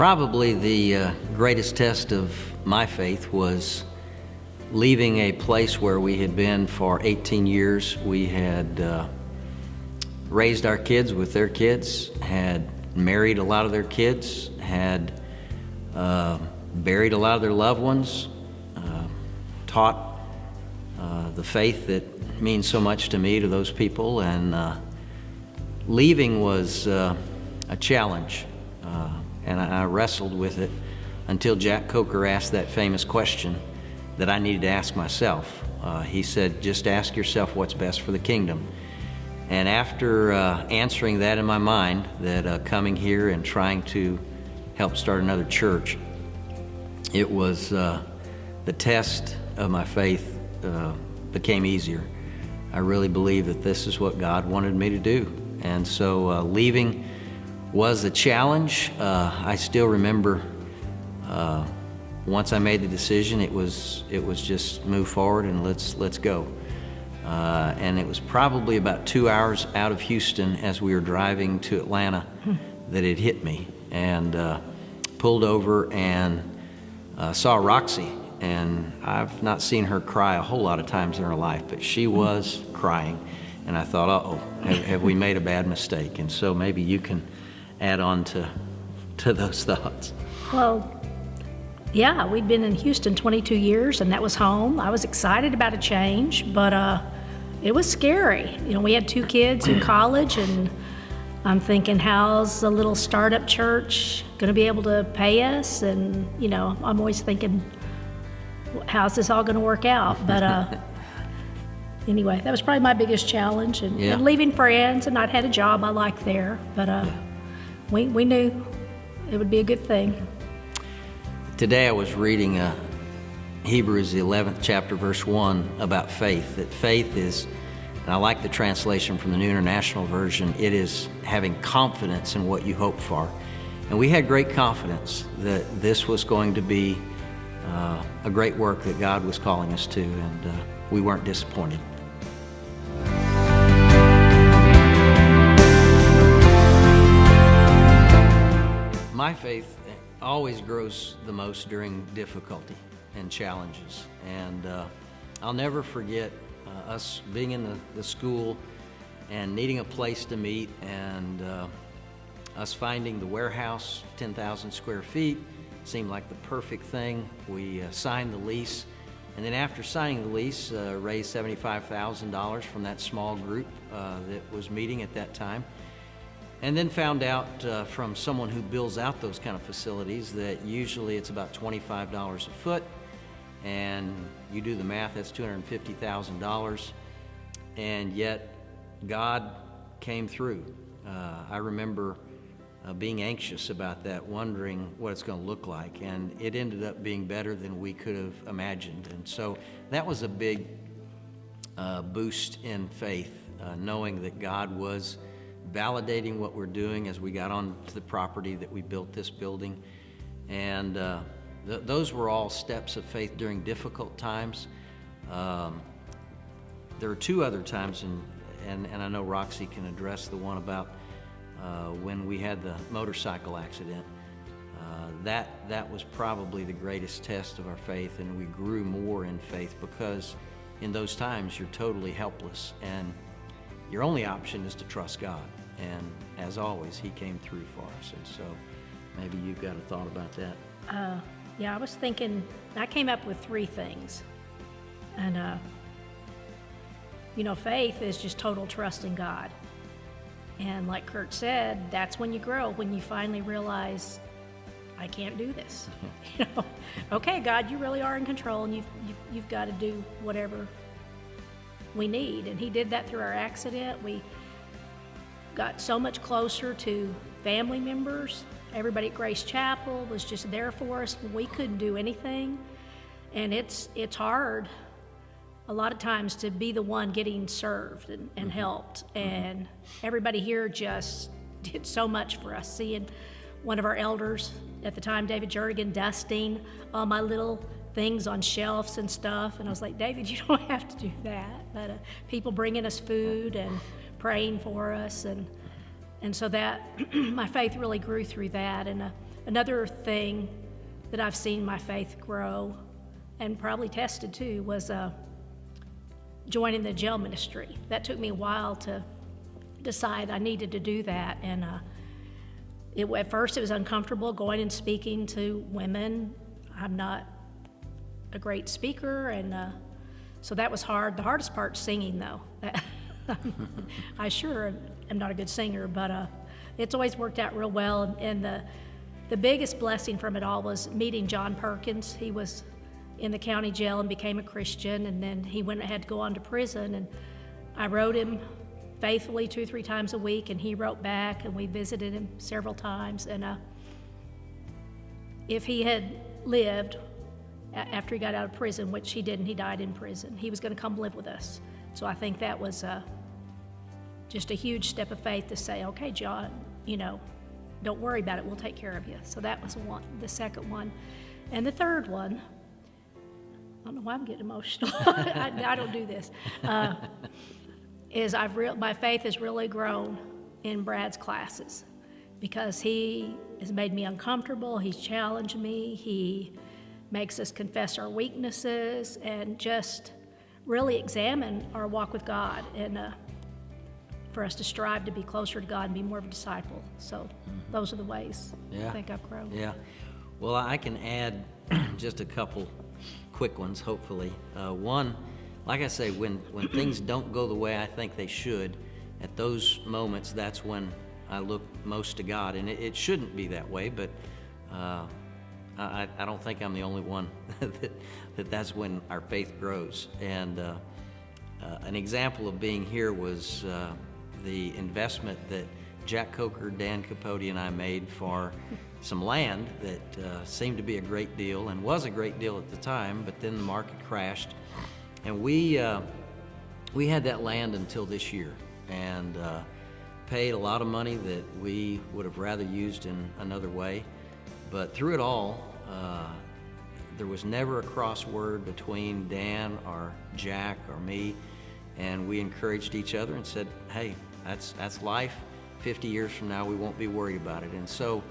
Probably the greatest test of my faith was leaving a place where we had been for 18 years. We had raised our kids with their kids, had married a lot of their kids, had buried a lot of their loved ones, taught the faith that means so much to me to those people, and leaving was a challenge, and I wrestled with it until Jack Coker asked that famous question that I needed to ask myself. He said, just ask yourself what's best for the kingdom. And after answering that in my mind, that coming here and trying to help start another church, it was the test of my faith became easier. I really believe that this is what God wanted me to do. And so leaving was a challenge. I still remember once I made the decision, it was just move forward and let's go. And it was probably about 2 hours out of Houston as we were driving to Atlanta that it hit me, and pulled over and saw Roxy. And I've not seen her cry a whole lot of times in her life, but she was crying. And I thought, uh-oh, have we made a bad mistake? And so maybe you can add on to those thoughts. Well, yeah, we'd been in Houston 22 years, and that was home. I was excited about a change, but it was scary. You know, we had 2 kids in college, and I'm thinking, how's a little startup church going to be able to pay us? And, you know, I'm always thinking, how's this all going to work out? But anyway, that was probably my biggest challenge, and leaving friends, and I'd had a job I liked there, but we knew it would be a good thing. Today I was reading Hebrews, the 11th chapter, verse 1, about faith. That faith is, and I like the translation from the New International Version, it is having confidence in what you hope for. And we had great confidence that this was going to be a great work that God was calling us to, and we weren't disappointed. My faith always grows the most during difficulty and challenges, and I'll never forget us being in the school and needing a place to meet, and us finding the warehouse, 10,000 square feet, seemed like the perfect thing. We signed the lease, and then after signing the lease, raised $75,000 from that small group that was meeting at that time. And then found out from someone who builds out those kind of facilities that usually it's about $25 a foot, and you do the math, that's $250,000, and yet God came through. I remember being anxious about that, wondering what it's going to look like, and it ended up being better than we could have imagined. And so that was a big boost in faith, knowing that God was validating what we're doing as we got onto the property that we built this building. And those were all steps of faith during difficult times. There were 2 other times, and I know Roxy can address the one about when we had the motorcycle accident. That was probably the greatest test of our faith, and we grew more in faith because in those times you're totally helpless, and your only option is to trust God. And as always, He came through for us. And so maybe you've got a thought about that. Yeah, I was thinking, I came up with 3 things. And, you know, faith is just total trust in God. And like Kurt said, that's when you grow, when you finally realize, I can't do this. You know, okay, God, you really are in control, and you've got to do whatever we need. And He did that through our accident. We got so much closer to family members. Everybody at Grace Chapel was just there for us. We couldn't do anything, and it's hard a lot of times to be the one getting served and helped. And everybody here just did so much for us. Seeing one of our elders at the time, David Jernigan, dusting all my little things on shelves and stuff, and I was like, David, you don't have to do that. But people bringing us food and praying for us, and so that my faith really grew through that. And Another thing that I've seen my faith grow, and probably tested too, was joining the jail ministry. That took me a while to decide I needed to do that, and at first it was uncomfortable going and speaking to women. I'm not a great speaker, and so that was hard. The hardest part's singing, though. I sure am not a good singer, but it's always worked out real well. And the biggest blessing from it all was meeting John Perkins. He was in the county jail and became a Christian, and then he had to go on to prison, and I wrote him faithfully 2-3 times a week, and he wrote back, and we visited him several times. And if he had lived after he got out of prison, which he didn't, he died in prison, he was going to come live with us. So I think that was just a huge step of faith to say, okay, John, don't worry about it, we'll take care of you. So that was the second one. And the third one, I don't know why I'm getting emotional. I don't do this. Is my faith has really grown in Brad's classes, because he has made me uncomfortable. He's challenged me. He makes us confess our weaknesses and just really examine our walk with God, and for us to strive to be closer to God and be more of a disciple. So those are the ways I think I've grown. Yeah. Well, I can add just a couple quick ones, hopefully. One, like I say, when things don't go the way I think they should, at those moments, that's when I look most to God. And it shouldn't be that way, but I don't think I'm the only one that's when our faith grows. And an example of being here was the investment that Jack Coker, Dan Capote, and I made for some land that seemed to be a great deal and was a great deal at the time, but then the market crashed. And we had that land until this year, and paid a lot of money that we would have rather used in another way. But through it all, there was never a crossword between Dan or Jack or me, and we encouraged each other and said, hey, that's life. 50 years from now, we won't be worried about it. And so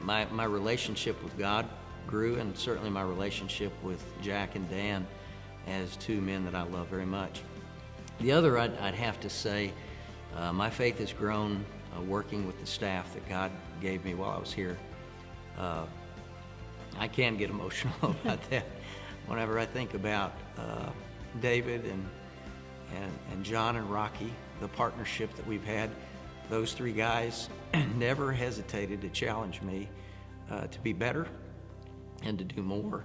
my relationship with God grew, and certainly my relationship with Jack and Dan as two men that I love very much. The other, I'd have to say, my faith has grown working with the staff that God gave me while I was here. I can get emotional about that whenever I think about David and John and Rocky, the partnership that we've had. Those three guys never hesitated to challenge me to be better and to do more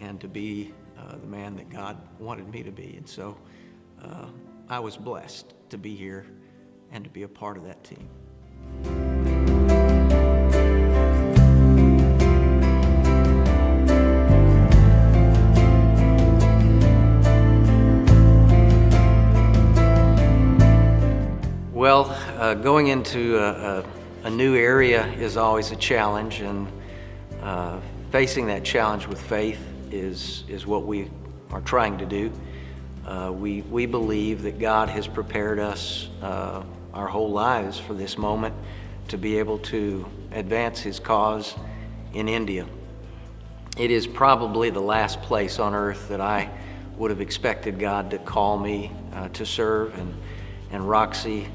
and to be the man that God wanted me to be. And so I was blessed to be here and to be a part of that team. Well, going into a new area is always a challenge, and facing that challenge with faith is what we are trying to do. We believe that God has prepared us our whole lives for this moment to be able to advance His cause in India. It is probably the last place on earth that I would have expected God to call me to serve, and Roxy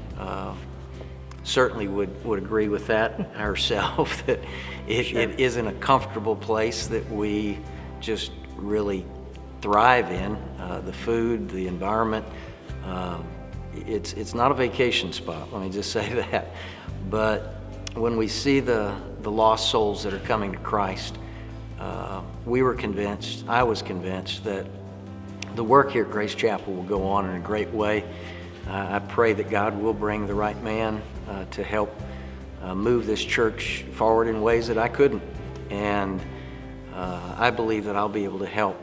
certainly would agree with that herself, that it isn't a comfortable place that we just really thrive in. The food, the environment, it's not a vacation spot, let me just say that. But when we see the lost souls that are coming to Christ, I was convinced that the work here at Grace Chapel will go on in a great way. I pray that God will bring the right man to help move this church forward in ways that I couldn't. And I believe that I'll be able to help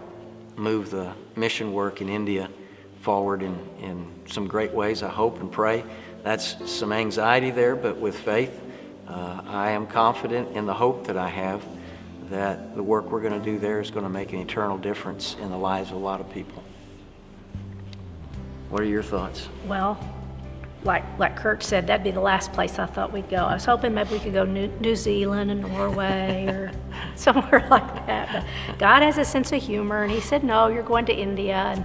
move the mission work in India forward in some great ways, I hope and pray. That's some anxiety there, but with faith, I am confident in the hope that I have that the work we're going to do there is going to make an eternal difference in the lives of a lot of people. What are your thoughts? Well, like Kurt said, that'd be the last place I thought we'd go. I was hoping maybe we could go New Zealand and Norway or somewhere like that. But God has a sense of humor, and he said, no, you're going to India. And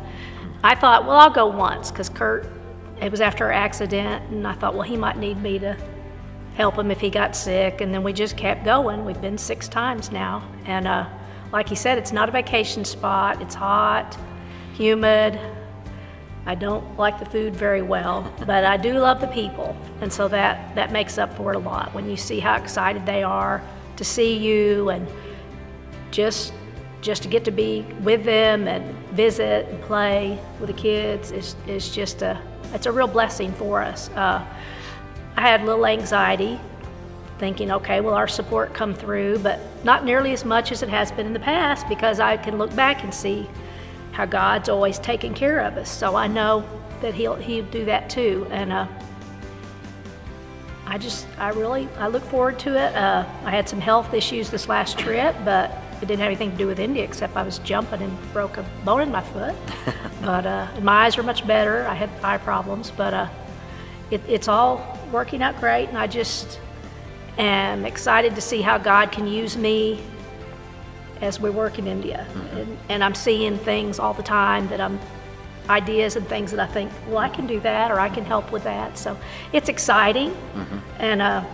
I thought, well, I'll go once, because Kurt, it was after our accident, and I thought, well, he might need me to help him if he got sick. And then we just kept going. We've been 6 times now. And like he said, it's not a vacation spot. It's hot, humid. I don't like the food very well, but I do love the people. And so that makes up for it a lot. When you see how excited they are to see you, and just to get to be with them and visit and play with the kids is just it's a real blessing for us. I had a little anxiety thinking, okay, will our support come through? But not nearly as much as it has been in the past, because I can look back and see how God's always taken care of us. So I know that he'll do that too. And I look forward to it. I had some health issues this last trip, but it didn't have anything to do with India, except I was jumping and broke a bone in my foot. But my eyes are much better. I had eye problems, but it's all working out great, and I just am excited to see how God can use me as we work in India. And I'm seeing things all the time ideas and things that I think, well, I can do that, or I can help with that. So it's exciting, and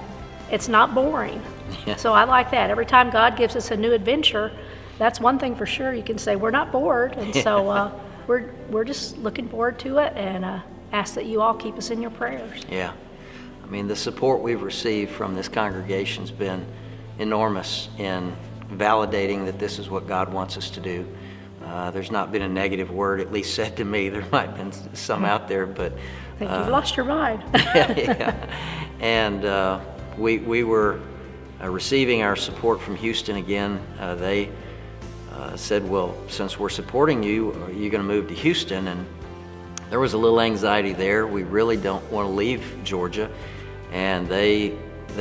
it's not boring. Yeah. So I like that. Every time God gives us a new adventure, that's one thing for sure. You can say we're not bored. And so we're just looking forward to it, and ask that you all keep us in your prayers. Yeah. I mean, the support we've received from this congregation's been enormous in validating that this is what God wants us to do. There's not been a negative word, at least said to me. There might have been some out there, but I think you've lost your mind. yeah. And we were receiving our support from Houston again. They said, well, since we're supporting you, are you going to move to Houston? And there was a little anxiety there. We really don't want to leave Georgia. And they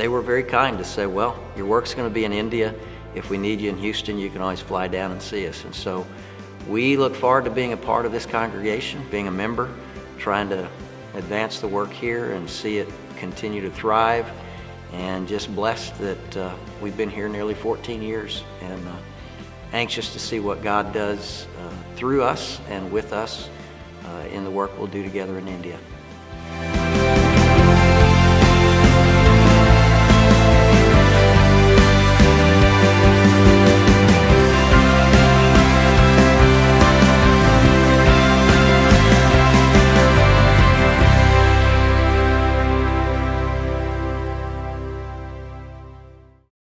were very kind to say, well, your work's going to be in India. If we need you in Houston, you can always fly down and see us. And so we look forward to being a part of this congregation, being a member, trying to advance the work here and see it continue to thrive, and just blessed that we've been here nearly 14 years, and anxious to see what God does through us and with us in the work we'll do together in India.